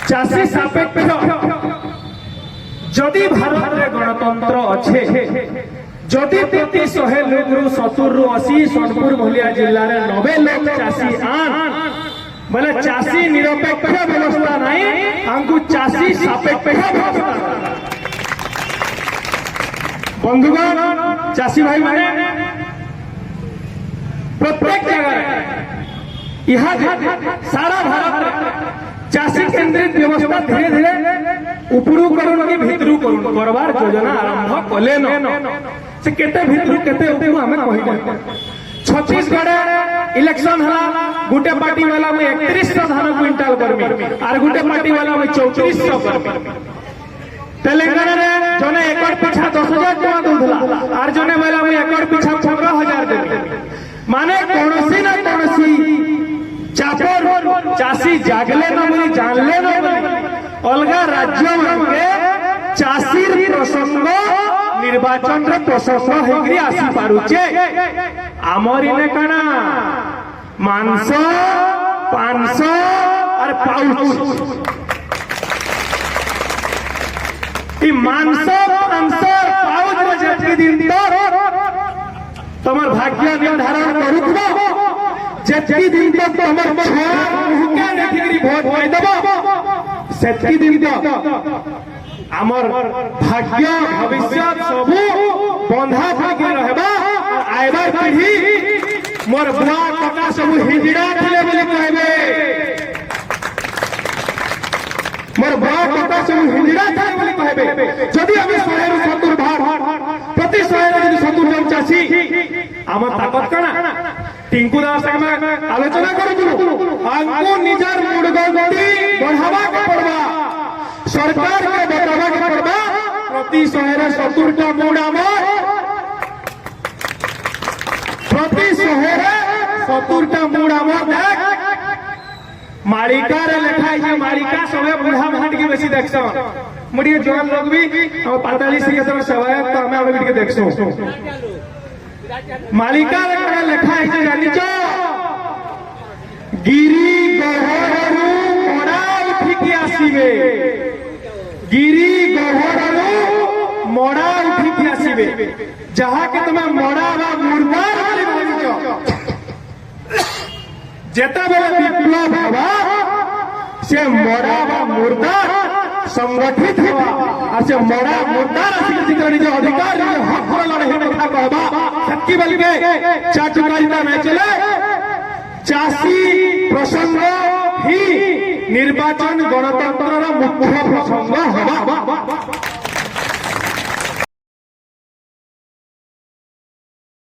चाषी सापेक्ष जदि भारत में गणतंत्र अच्छे जदि प्रति 100 लोग 70 रु 80 सोनपुर भलिया जिले में 90 लोग चाषी आन बोले चाषी निरपेक्ष व्यवस्था नहीं हमको चाषी सापेक्ष व्यवस्था। बंधुगण चाषी भाई माने प्रत्येक जगह यहाँ सारा भारत चाषी केंद्रित व्यवस्था धीरे धीरे उपरू करुण कि भितरू करुण करवार योजना आरंभ कले न से केते भितरू केते उपरू हमें कहि दे। छत्तीसगढ़ इलेक्शन हला गुटे पार्टी वाला में 3100 धान क्विंटल करमी और गुटे पार्टी वाला में 3400 करमी। तेलंगाना रे जने एकड़ पिछा 10,000 टका दूधला और जने वाला में एकड़ पिछा 15,000 देबी माने कोनोसी ना कोनोसी चापर चाषी जागले न बोली जानले न बोली अलगा राज्य के चाषी प्रसंग निर्वाचन रे प्रसंग हेगरी आसी पारुचे। आमर इने काना मांस 500 और पाउच ई मांस 500 पाउच रे जेति दिन तमर भाग्य निर्धारण करूथबो जेति दिन तक तमर छुआ मुहके देखिकरी भोट पाई देबो सेति दिन तक आमर भाग्य भविष्य सब बंधा भाग्य रहबा और आइबार पीढ़ी मोर बुआ कका सब हिजड़ा थिले बोली कहबे मोर बुआ कका सब हिजड़ा थिले बोली कहबे। जदि हम 100 रु 70 भाग प्रति 100 रु 70 जन चाषी आमर ताकत काना टिंकू दास में आलोचना करू हमको निजर मुड़गंडी बढ़ावा के पड़बा सरकार के बतावा के पड़बा प्रति 100 रु 70 टा मुड़ आमर प्रति 100 रु 70 टा मुड़ आमर देख मारिका रे लिखाई है मारिका सबे बुढ़ा भाट के बेसी देखसो मुड़ी जवान लोग भी और 45 के समय सवायक तो हमें अबे के देखसो मालिका रे लिखा है जे जानि छ गिरी गहररू मोड़ा उठी के आसीबे गिरी गहररू मोड़ा उठी के आसीबे जहां के तुम मोड़ा बा मुर्दार वाली बोली छ जेता बेले विप्लव हवा से मोड़ा बा मुर्दार संगठित हुआ और से मोड़ा मुर्दार जितनी जो अधिकार हक लड़े कथा कहबा सत्की बल के चाटुकारिता में चले चाषी प्रसंग ही निर्वाचन गणतंत्र मुख्य प्रसंग हवा।